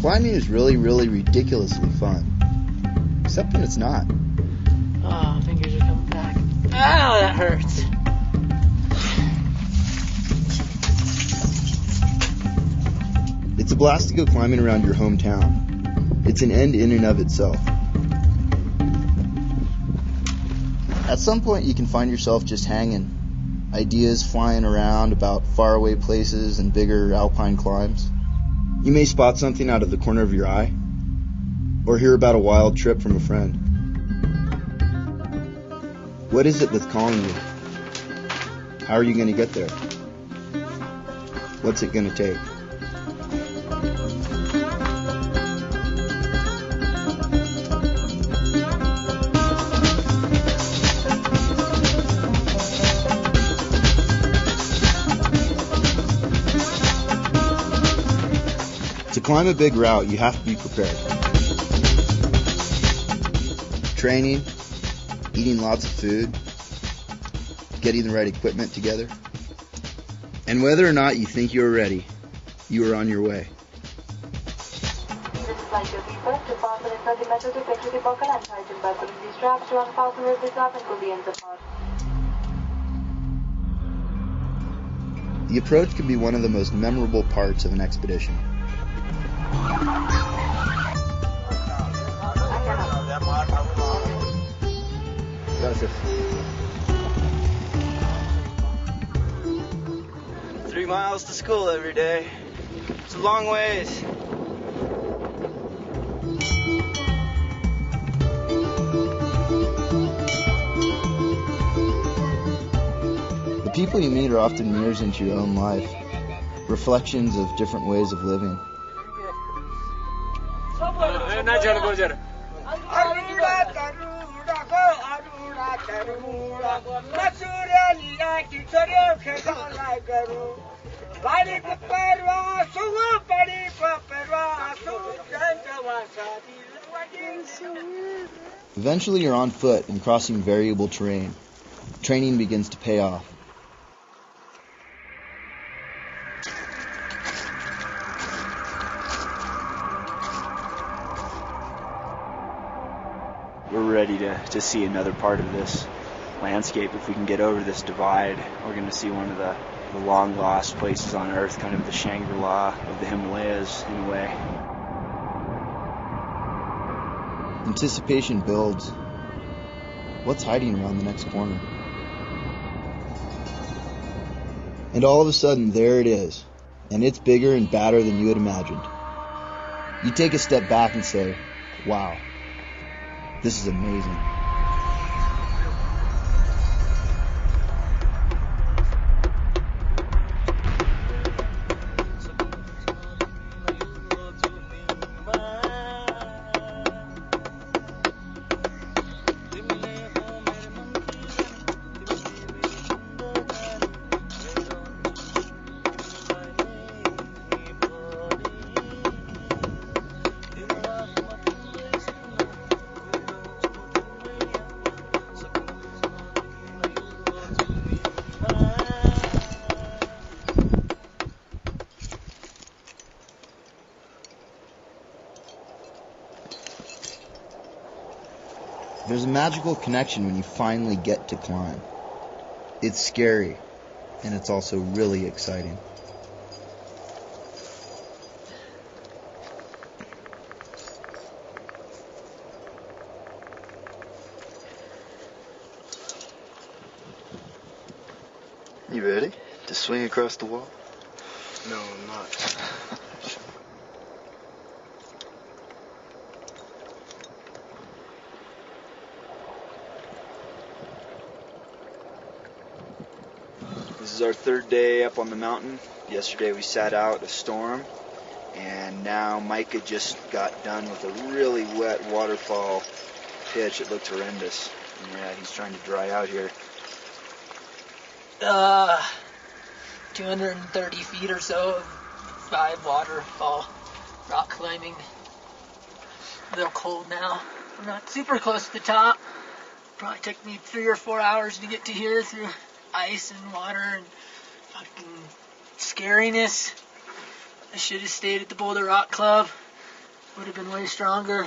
Climbing is really, really ridiculously fun. Except when it's not. Oh, fingers are coming back. Ow, that hurts. It's a blast to go climbing around your hometown. It's an end in and of itself. At some point you can find yourself just hanging, ideas flying around about faraway places and bigger alpine climbs. You may spot something out of the corner of your eye, or hear about a wild trip from a friend. What is it that's calling you? How are you going to get there? What's it going to take? To climb a big route, you have to be prepared. Training, eating lots of food, getting the right equipment together. And whether or not you think you're ready, you are on your way. This is flight to first to fasten in 30 meters to security buckle and tighten buckling these straps to unfasten with this up until the ends apart. The approach can be one of the most memorable parts of an expedition. Gracias. 3 miles to school every day. It's a long ways. The people you meet are often mirrors into your own life, reflections of different ways of living. Eventually you're on foot and crossing variable terrain. Training begins to pay off. We're ready to see another part of this landscape. If we can get over this divide, we're going to see one of the long lost places on Earth, kind of the Shangri-La of the Himalayas in a way. Anticipation builds. What's hiding around the next corner? And all of a sudden, there it is. And it's bigger and badder than you had imagined. You take a step back and say, wow, this is amazing. There's a magical connection when you finally get to climb. It's scary, and it's also really exciting. You ready to swing across the wall? No, I'm not. This is our third day up on the mountain. Yesterday we sat out a storm, and now Micah just got done with a really wet waterfall pitch. It looked horrendous. And yeah, he's trying to dry out here. 230 feet or so of 5 waterfall rock climbing. A little cold now. I'm not super close to the top. Probably took me 3 or 4 hours to get to here through ice and water and fucking scariness. I should have stayed at the Boulder Rock Club. would have been way stronger.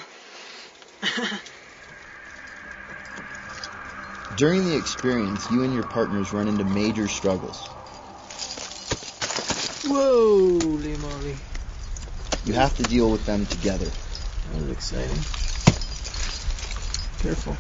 During the experience, you and your partners run into major struggles. Whoa, holy moly. You have to deal with them together. That was exciting. Careful.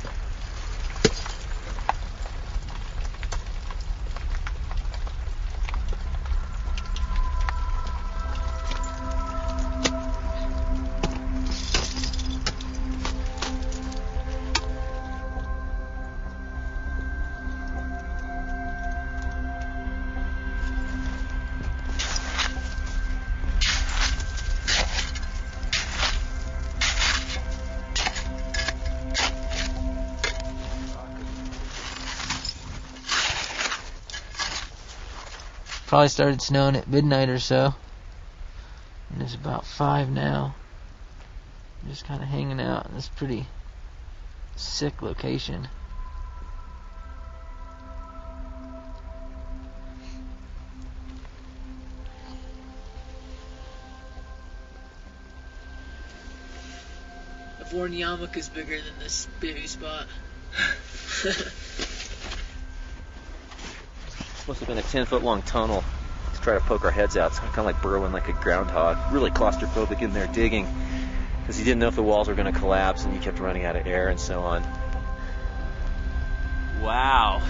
Probably started snowing at midnight or so. And it's about 5 now. I'm just kind of hanging out in this pretty sick location. I've worn yarmulkes bigger than this baby spot. Must have been a 10-foot long tunnel to try to poke our heads out. It's kind of like burrowing like a groundhog. Really claustrophobic in there digging because you didn't know if the walls were going to collapse and you kept running out of air and so on. Wow.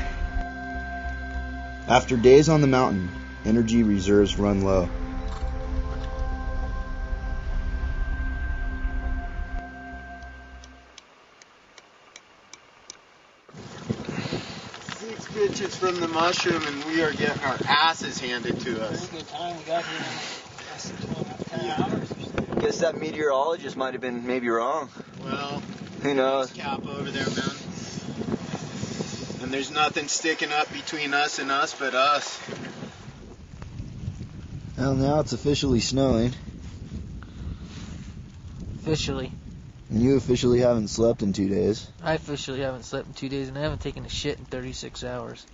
After days on the mountain, energy reserves run low. Bitches from the mushroom, and we are getting our asses handed to us. Good time we got here in less than 10 hours. Guess that meteorologist might have been maybe wrong. Well, Who knows? Cap over there, man. And there's nothing sticking up between us and us but us. Well, now it's officially snowing. Officially. And you officially haven't slept in 2 days. I officially haven't slept in 2 days, and I haven't taken a shit in 36 hours.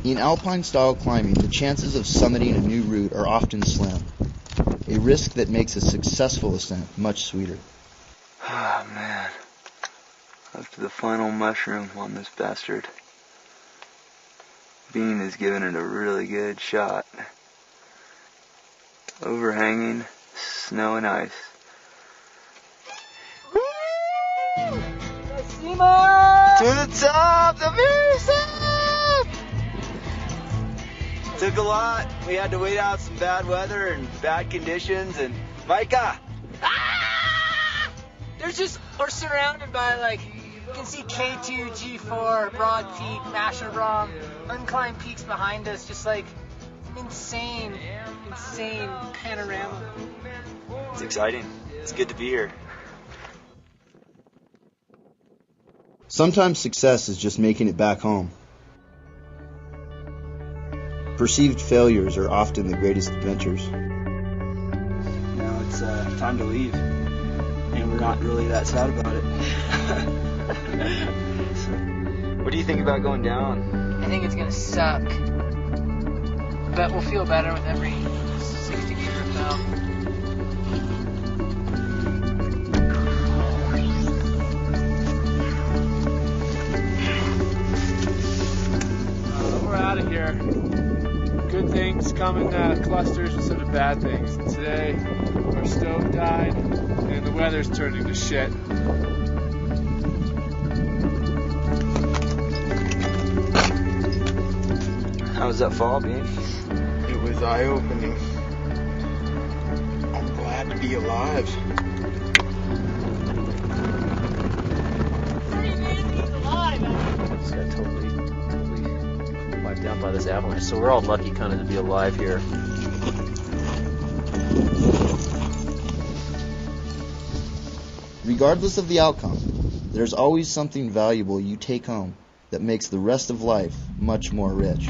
In alpine-style climbing, the chances of summiting a new route are often slim, a risk that makes a successful ascent much sweeter. Oh man. After the final mushroom on this bastard, Bean is giving it a really good shot. Overhanging snow and ice. To the top, the very top! Took a lot. We had to wait out some bad weather and bad conditions, and Micah! Ah! We're surrounded by, like, you can see K2, G4, Broad Peak, Masherbrum, unclimbed peaks behind us, just like insane panorama. It's exciting. It's good to be here. Sometimes success is just making it back home. Perceived failures are often the greatest adventures. Now it's time to leave, and we're not really that sad about it. What do you think about going down? I think it's gonna suck, but we'll feel better with every 60 meter fell. We're out of here. Good things come in clusters instead of bad things. And today, our stove died, and the weather's turning to shit. How was that fall, Bean? It was eye-opening. I'm glad to be alive. Just got totally wiped out by this avalanche. So we're all lucky kind of to be alive here. Regardless of the outcome, there's always something valuable you take home that makes the rest of life much more rich.